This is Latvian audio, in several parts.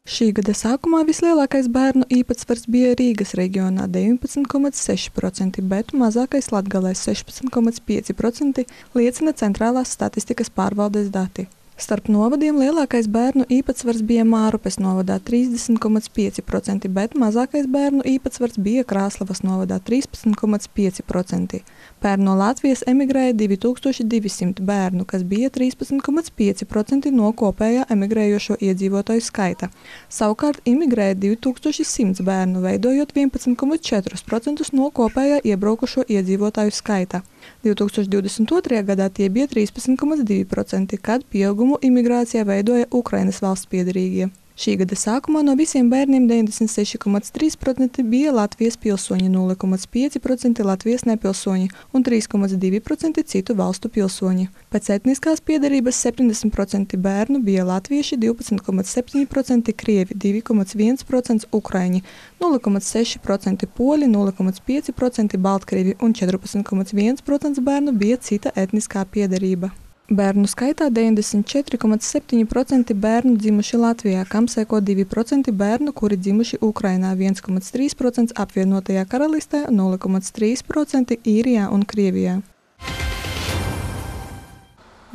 Šī gada sākumā vislielākais bērnu īpatsvars bija Rīgas reģionā 19,6%, bet mazākais Latgalē 16,5% liecina Centrālās statistikas pārvaldes dati. Starp novadiem lielākais bērnu īpatsvars bija Mārupes novadā 30,5%, bet mazākais bērnu īpatsvars bija Krāslavas novadā 13,5%. Pērn no Latvijas emigrēja 2200 bērnu, kas bija 13,5% no kopējā emigrējošo iedzīvotāju skaita. Savukārt imigrēja 2100 bērnu, veidojot 11,4% no kopējā iebraukušo iedzīvotāju skaita. 2022. gadā tie bija 13,2%, kad pieaugumu imigrācijā veidoja Ukrainas valsts piederīgie. Šī gada sākumā no visiem bērniem 96,3% bija Latvijas pilsoņi, 0,5% Latvijas nepilsoņi un 3,2% citu valstu pilsoņi. Pēc etniskās piederības 70% bērnu bija latvieši, 12,7% krievi, 2,1% ukraiņi, 0,6% poļi, 0,5% baltkrievi un 14,1% bērnu bija cita etniskā piederība. Bērnu skaitā 94,7% bērnu dzimuši Latvijā, kam seko 2% bērnu, kuri dzimuši Ukrainā, 1,3% apvienotajā karalistē, 0,3% Īrijā un Krievijā.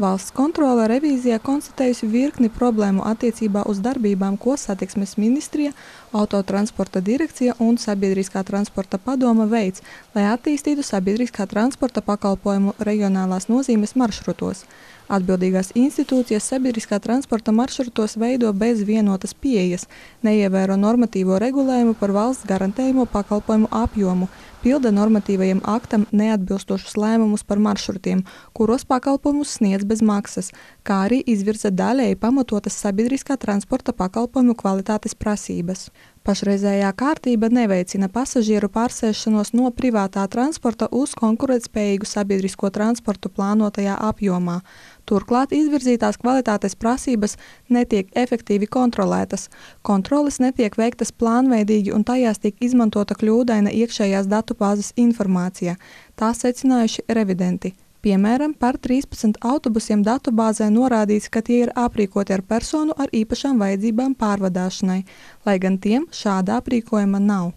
Valsts kontrole revīzijā konstatējusi virkni problēmu attiecībā uz darbībām, ko Satiksmes ministrija, Autotransporta direkcija un Sabiedriskā transporta padome veic, lai attīstītu sabiedriskā transporta pakalpojumu reģionālās nozīmes maršrutos. Atbildīgās institūcijas sabiedriskā transporta maršrutos veido bez vienotas pieejas, neievēro normatīvo regulējumu par valsts garantējumu pakalpojumu apjomu, pilda normatīvajam aktam neatbilstošus lēmumus par maršrutiem, kuros pakalpojumus sniedz bez maksas, kā arī izvirza daļēji pamatotas sabiedriskā transporta pakalpojumu kvalitātes prasības. Pašreizējā kārtība neveicina pasažieru pārsēšanos no privātā transporta uz konkurētspējīgu sabiedrisko transportu plānotajā apjomā. Turklāt izvirzītās kvalitātes prasības netiek efektīvi kontrolētas. Kontroles netiek veiktas plānveidīgi un tajās tiek izmantota kļūdaina iekšējās datubāzes informācija. Tā secinājuši revidenti. Piemēram, par 13 autobusiem datubāzē norādīts, ka tie ir aprīkoti ar personu ar īpašām vajadzībām pārvadāšanai, lai gan tiem šāda aprīkojuma nav.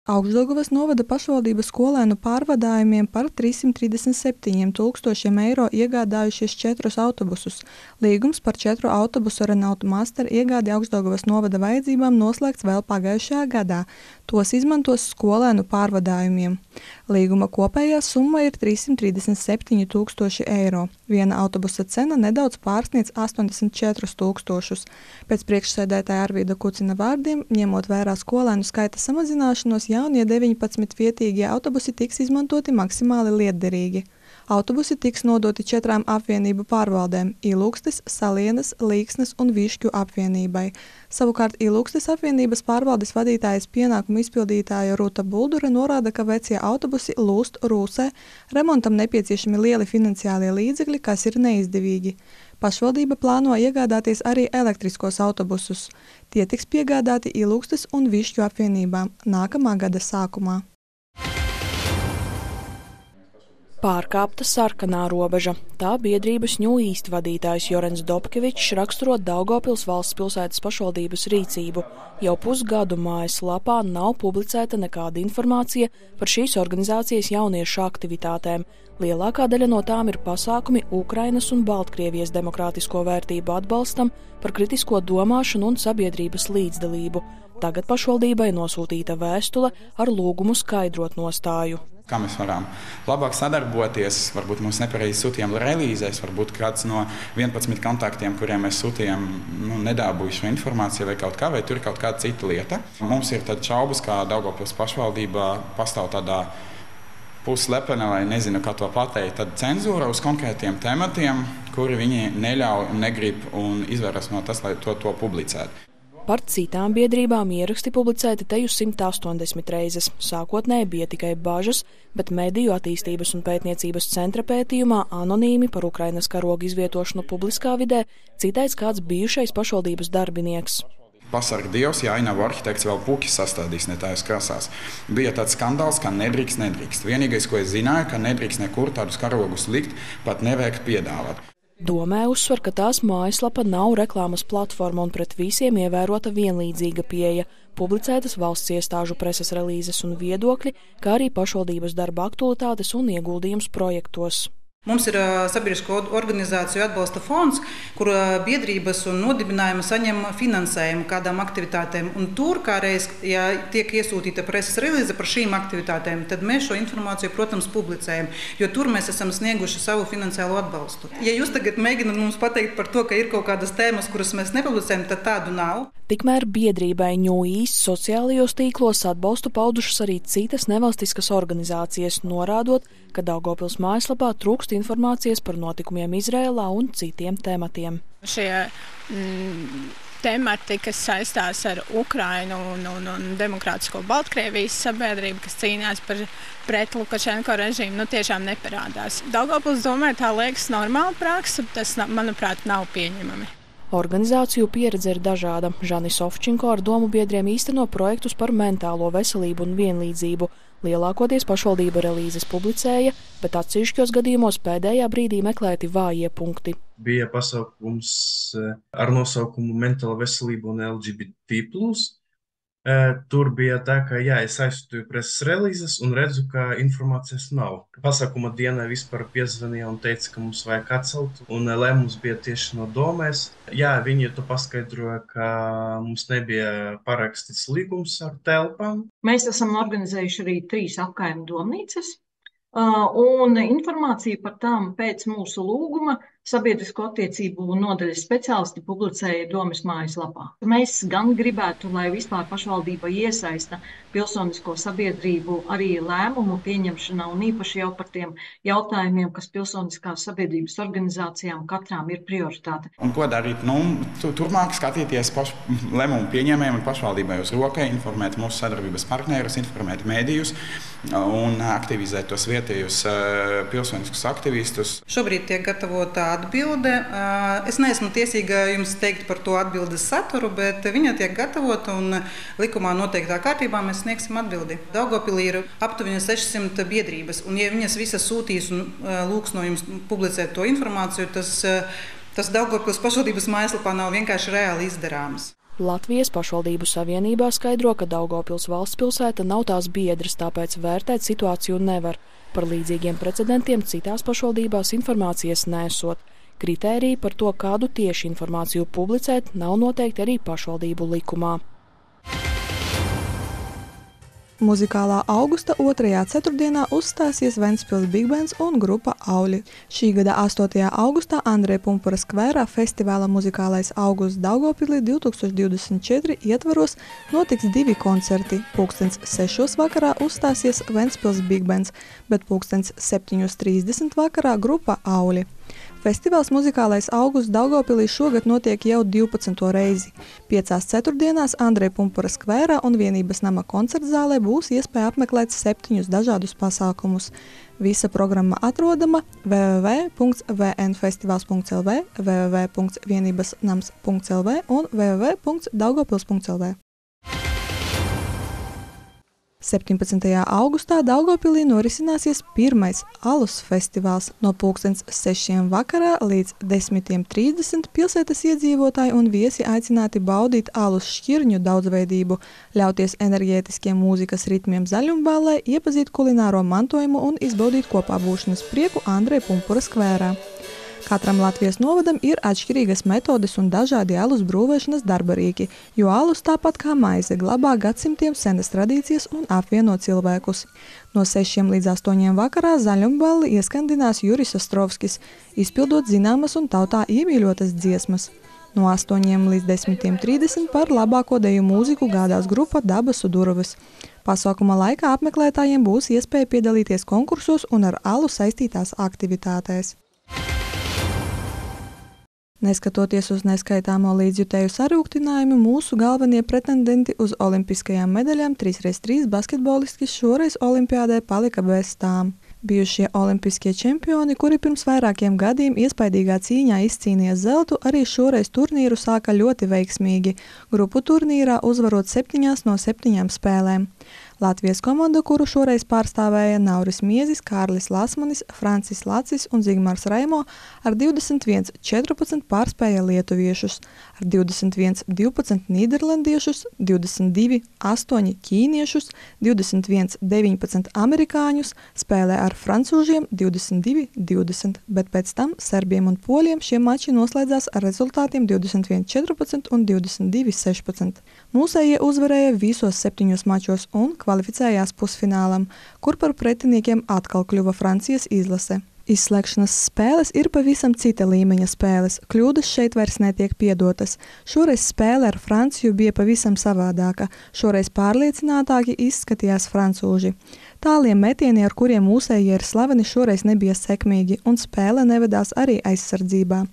Augšdaugavas novada pašvaldības skolēnu pārvadājumiem par 337 000 eiro iegādājušies 4 autobusus. Līgums par 4 autobusu Renault Master iegādi Augšdaugavas novada vajadzībām noslēgts vēl pagājušajā gadā. Tos izmantos skolēnu pārvadājumiem. Līguma kopējā summa ir 337 000 eiro. Viena autobusa cena nedaudz pārsniedz 84 000. Pēc priekšsēdētāja Arvīda Kucina vārdiem, ņemot vērā skolēnu skaita samazināšanos, jaunie 19 vietīgie autobusi tiks izmantoti maksimāli lietderīgi. Autobusi tiks nodoti 4 apvienību pārvaldēm – Ilūgstes, Salienas, Līksnes un Višķu apvienībai. Savukārt Ilūgstes apvienības pārvaldes vadītājas pienākumu izpildītāja Ruta Buldure norāda, ka vecie autobusi lūst rūsē, remontam nepieciešami lieli finansiālie līdzekļi, kas ir neizdevīgi. Pašvaldība plāno iegādāties arī elektriskos autobusus. Tie tiks piegādāti Ilūgstes un Višķu apvienībām nākamā gada sākumā. Pārkāpta sarkanā robeža. Tā biedrības Ņū Īst vadītājs Jorens Dobkevičs raksturo Daugavpils valsts pilsētas pašvaldības rīcību. Jau pusgadu mājaslapā nav publicēta nekāda informācija par šīs organizācijas jauniešu aktivitātēm. Lielākā daļa no tām ir pasākumi Ukrainas un Baltkrievijas demokrātisko vērtību atbalstam, par kritisko domāšanu un sabiedrības līdzdalību. Tagad pašvaldībai nosūtīta vēstule ar lūgumu skaidrot nostāju. Kā mēs varam labāk sadarboties, varbūt mums nepareizi sūtījām relīzēs, varbūt kāds no 11 kontaktiem, kuriem mēs sūtījām, nedābuju šo informāciju vai kaut kā, vai tur ir kaut kāda cita lieta. Mums ir tad šaubas, kā Daugavpils pašvaldībā pastāv tādā pusslepena, vai nezinu, kā to pateikt, tad cenzūra uz konkrētiem tematiem, kuri viņi neļauj un negrib un izvēras no tas, lai to publicētu. Par citām biedrībām ieraksti publicēti teju 180 reizes. Sākotnēji bija tikai bažas, bet Mediju attīstības un pētniecības centra pētījumā anonīmi par Ukrainas karogu izvietošanu publiskā vidē citēts kāds bijušais pašvaldības darbinieks. Pasarg Dievs, ja ainavu arhitekts vēl puķi sastādīs ne tājas krāsās. Bija tāds skandāls, ka nedrīkst. Vienīgais, ko es zināju, ka nedrīkst nekur tādus karogus likt, pat nevajag piedāvāt. Domē uzsver, ka tās mājaslapa nav reklāmas platforma un pret visiem ievērota vienlīdzīga pieeja, publicētas valsts iestāžu preses relīzes un viedokļi, kā arī pašvaldības darba aktualitātes un ieguldījums projektos. Mums ir sabiedrisko organizāciju atbalsta fonds, kur biedrības un nodibinājumi saņem finansējumu kādām aktivitātēm. Un tur, kādreiz, ja tiek iesūtīta preses relīze par šīm aktivitātēm, tad mēs šo informāciju, protams, publicējam, jo tur mēs esam snieguši savu finansiālo atbalstu. Ja jūs tagad mēģināt mums pateikt par to, ka ir kaut kādas tēmas, kuras mēs nepublicējam, tad tādu nav. Tikmēr biedrībai New East sociālajos tīklos atbalstu paudušas arī citas nevalstiskas organizācijas, norādot, ka Daugavpils mājaslapā trūkst informācijas par notikumiem Izrēlā un citiem tematiem. Šie temati, kas saistās ar Ukrainu un demokrātisko Baltkrievijas sabiedrību, kas cīnās pret Lukašenko režīmu, tiešām neparādās. Daugavpils domē, tā liekas normāla praksa, tas, manuprāt, nav pieņemami. Organizāciju pieredze ir dažāda. Žanis Ovčinko ar domu biedriem īsteno projektus par mentālo veselību un vienlīdzību. Lielākoties pašvaldība relīzes publicēja, bet atsevišķos gadījumos pēdējā brīdī meklēti vājie punkti. Bija pasaukums ar nosaukumu Mentāla veselība un LGBT+. Tur bija tā, ka es aizsūtīju preses relīzes un redzu, ka informācijas nav. Pasākuma dienā vispār piezvanīja un teica, ka mums vajag atcelt, un lēmums bija tieši no domēs. Viņi to paskaidroja, ka mums nebija parakstīts līgums ar telpām. Mēs esam organizējuši arī 3 apkaimju domnīcas, un informācija par tām pēc mūsu lūguma sabiedrisko attiecību nodaļas speciālisti publicēja domes mājaslapā. Mēs gan gribētu, lai vispār pašvaldība iesaista pilsonisko sabiedrību arī lēmumu pieņemšanā un īpaši jau par tiem jautājumiem, kas pilsoniskās sabiedrības organizācijām katrām ir prioritāte. Un ko darīt? Turpmāk skatīties lēmumu pieņēmējiem un pašvaldībai uz rokai, informēt mūsu sadarbības partnerus, informēt mēdījus un aktivizēt tos vietējos pilsoniskus aktivistus. Šobrīd tiek gatavota atbilde. Es neesmu tiesīga jums teikt par to atbildes saturu, bet viņa tiek gatavota un likumā noteiktā kārtībā mēs sniegsim atbildi. Daugavpilī ir aptuveni 600 biedrības, un ja viņas visas sūtīs un lūgs no jums publicēt to informāciju, tas Daugavpils pašvaldības mājaslapā nav vienkārši reāli izdarāms. Latvijas pašvaldību savienībā skaidro, ka Daugavpils valstspilsēta nav tās biedras, tāpēc vērtēt situāciju nevar. Par līdzīgiem precedentiem citās pašvaldībās informācijas nesot. Kritēriji par to, kādu tieši informāciju publicēt, nav noteikti arī pašvaldību likumā. Muzikālā augusta 2. ceturtdienā uzstāsies Ventspils Big Bands un grupa Auļi. Šī gada 8. augustā Andreja Pumpura skvērā festivāla Muzikālais augusts Daugavpilī 2024 ietvaros notiks 2 koncerti. 6:00 vakarā uzstāsies Ventspils Big Bands, bet 7:30 vakarā grupa Auļi. Festivāls Muzikālais augusts Daugavpilī šogad notiek jau 12. reizi. 5 ceturtdienās Andreja Pumpura skvērā un Vienības nama koncertzālē būs iespēja apmeklēt 7 dažādus pasākumus. Visa programma atrodama www.vnfestivals.lv, www.vienībasnams.lv un www.daugavpils.lv. 17. augustā Daugavpilī norisināsies pirmais alus festivāls. No 6:00 vakarā līdz 10:30 pilsētas iedzīvotāji un viesi aicināti baudīt alus šķirņu daudzveidību, ļauties enerģētiskiem mūzikas ritmiem Zaļumballē, iepazīt kulināro mantojumu un izbaudīt kopā būšanas prieku Andreja Pumpura skvērā. Katram Latvijas novadam ir atšķirīgas metodes un dažādi alus brūvēšanas darbarīki, jo alus tāpat kā maize glabā gadsimtiem senas tradīcijas un apvieno cilvēkus. No 6 līdz 8 vakarā Zaļumballi ieskandinās Juris Ostrovskis, izpildot zināmas un tautā iemīļotas dziesmas. No 8 līdz 10:30 par labāko deju mūziku gādās grupa Daba Sudurovas. Pasākuma laikā apmeklētājiem būs iespēja piedalīties konkursos un ar alu saistītās aktivitātēs. Neskatoties uz neskaitāmo līdzjutēju sarūktinājumu, mūsu galvenie pretendenti uz olimpiskajām medaļām 3x3 basketbolisti šoreiz olimpiādē palika bez tām. Bijušie olimpiskie čempioni, kuri pirms vairākiem gadiem iespaidīgā cīņā izcīnīja zeltu, arī šoreiz turnīru sāka ļoti veiksmīgi, grupu turnīrā uzvarot 7 no 7 spēlēm. Latvijas komanda, kuru šoreiz pārstāvēja Nauris Miezis, Kārlis Lasmanis, Francis Lacis un Zigmārs Raimo, ar 21-14 pārspēja lietuviešus, ar 21-12 nīderlandiešus, 22-8 ķīniešus, 21-19 amerikāņus, spēlē ar francūžiem 22-20, bet pēc tam serbiem un poļiem šie mači noslēdzās ar rezultātiem 21-14 un 22-16. Mūsējie uzvarēja visos 7 mačos un kvalificējās pusfinālam, kur par pretiniekiem atkal kļuva Francijas izlase. Izslēgšanas spēles ir pavisam cita līmeņa spēles, kļūdas šeit vairs netiek piedotas. Šoreiz spēle ar Franciju bija pavisam savādāka, šoreiz pārliecinātāki izskatījās francūži. Tālie metieni, ar kuriem mūsējie ir slaveni, šoreiz nebija sekmīgi, un spēle nevedās arī aizsardzībā.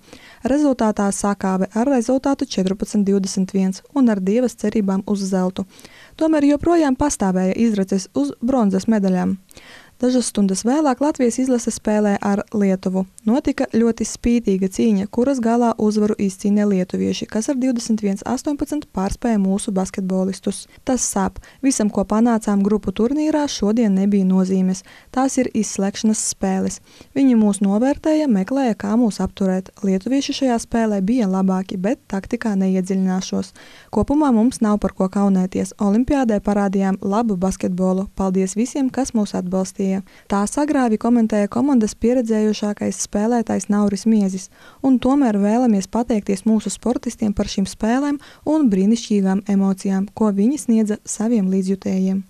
Rezultātā sakāve ar rezultātu 14-21 un ar dievas cerībām uz zeltu. Tomēr joprojām pastāvēja izraces uz bronzas medaļām. Dažas stundas vēlāk Latvijas izlase spēlē ar Lietuvu. Notika ļoti spītīga cīņa, kuras galā uzvaru izcīnīja lietuvieši, kas ar 21-18 pārspēja mūsu basketbolistus. Tas sāp. Visam, ko panācām grupu turnīrā, šodien nebija nozīmes. Tās ir izslēgšanas spēles. Viņi mūs novērtēja, meklēja, kā mūs apturēt. Lietuvieši šajā spēlē bija labāki, bet taktikā neiedziļināšos. Kopumā mums nav par ko kaunēties. Olimpiādē parādījām labu basketbolu. Paldies visiem, kas mūs atbalstīja. Tā sagrāvi komentēja komandas pieredzējušākais spēlētājs Nauris Miezis, un tomēr vēlamies pateikties mūsu sportistiem par šīm spēlēm un brīnišķīgām emocijām, ko viņi sniedza saviem līdzjutējiem.